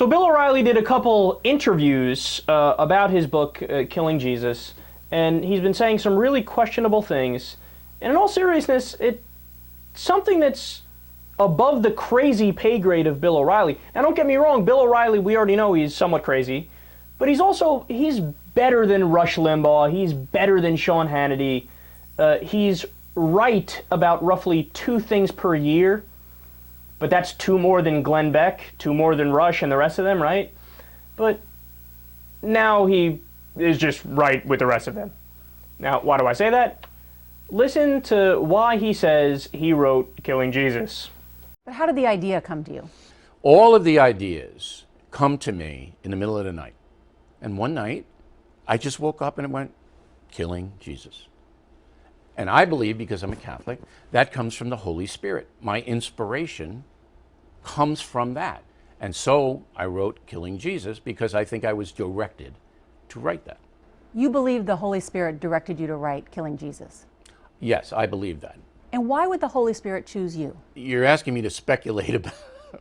So Bill O'Reilly did a couple interviews about his book, Killing Jesus, and he's been saying some really questionable things. And in all seriousness, it's something that's above the crazy pay grade of Bill O'Reilly. Now, don't get me wrong, Bill O'Reilly, we already know he's somewhat crazy, but he's better than Rush Limbaugh, he's better than Sean Hannity, he's right about roughly 2 things per year, but that's 2 more than Glenn Beck, 2 more than Rush and the rest of them, right? But now he is just right with the rest of them. Now, why do I say that? Listen to why he says he wrote Killing Jesus. But how did the idea come to you? All of the ideas come to me in the middle of the night. And one night, I just woke up and it went, Killing Jesus. And I believe, because I'm a Catholic, that comes from the Holy Spirit. My inspiration comes from that. And so I wrote Killing Jesus because I think I was directed to write that. You believe the Holy Spirit directed you to write Killing Jesus? Yes, I believe that. And why would the Holy Spirit choose you? You're asking me to speculate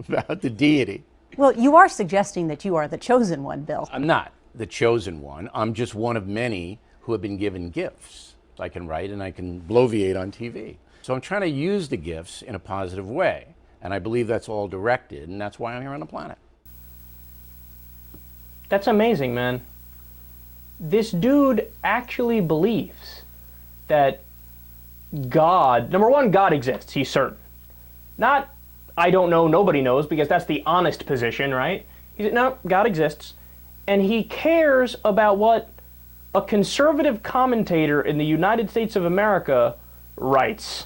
about the deity. Well, you are suggesting that you are the chosen one, Bill. I'm not the chosen one. I'm just one of many who have been given gifts. I can write and I can bloviate on TV. So I'm trying to use the gifts in a positive way. And I believe that's all directed, and that's why I'm here on the planet. That's amazing, man. This dude actually believes that God, number one, God exists, he's certain. Not, I don't know, nobody knows, because that's the honest position, right? He said, no, God exists. And he cares about what a conservative commentator in the United States of America writes.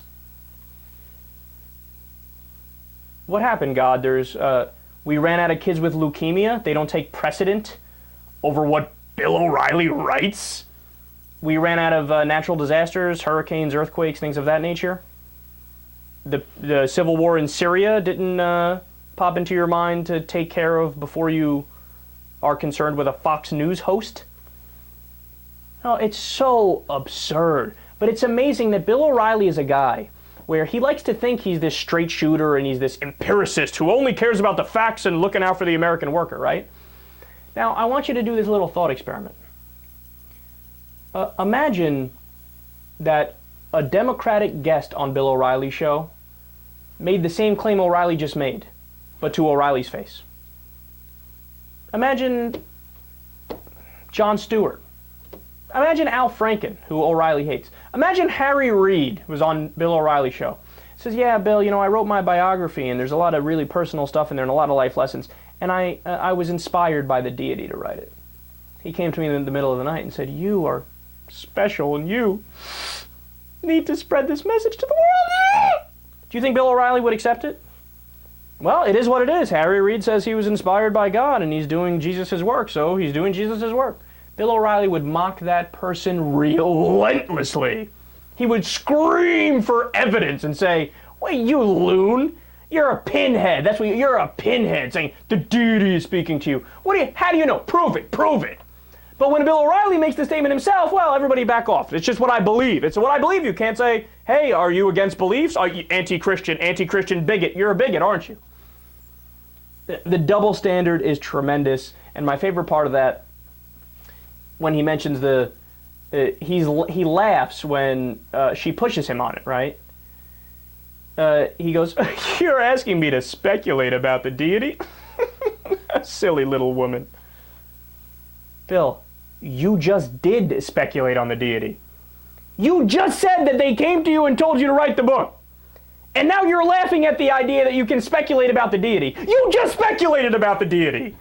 What happened, God? We ran out of kids with leukemia. They don't take precedent over what Bill O'Reilly writes. We ran out of natural disasters, hurricanes, earthquakes, things of that nature. The civil war in Syria didn't pop into your mind to take care of before you are concerned with a Fox News host. No, it's so absurd. But it's amazing that Bill O'Reilly is a guy where he likes to think he's this straight shooter and he's this empiricist who only cares about the facts and looking out for the American worker, right? Now, I want you to do this little thought experiment. Imagine that a Democratic guest on Bill O'Reilly's show made the same claim O'Reilly just made, but to O'Reilly's face. Imagine Jon Stewart. Imagine Al Franken, who O'Reilly hates. Imagine Harry Reid, who was on Bill O'Reilly's show. Says, yeah, Bill, I wrote my biography, and there's a lot of really personal stuff in there and a lot of life lessons, and I was inspired by the deity to write it. He came to me in the middle of the night and said, you are special, and you need to spread this message to the world. Do you think Bill O'Reilly would accept it? Well, it is what it is. Harry Reid says he was inspired by God, and he's doing Jesus' work, so he's doing Jesus' work. Bill O'Reilly would mock that person relentlessly. He would scream for evidence and say, wait, you loon, you're a pinhead. That's what you're a pinhead, saying the deity is speaking to you. How do you know? Prove it, prove it. But when Bill O'Reilly makes the statement himself, well, everybody back off. It's just what I believe. It's what I believe. You can't say, hey, are you against beliefs? Are you anti-Christian bigot? You're a bigot, aren't you? The double standard is tremendous, and my favorite part of that, when he mentions he laughs when she pushes him on it, right? He goes, you're asking me to speculate about the deity? Silly little woman. Bill, you just did speculate on the deity. You just said that they came to you and told you to write the book. And now you're laughing at the idea that you can speculate about the deity. You just speculated about the deity.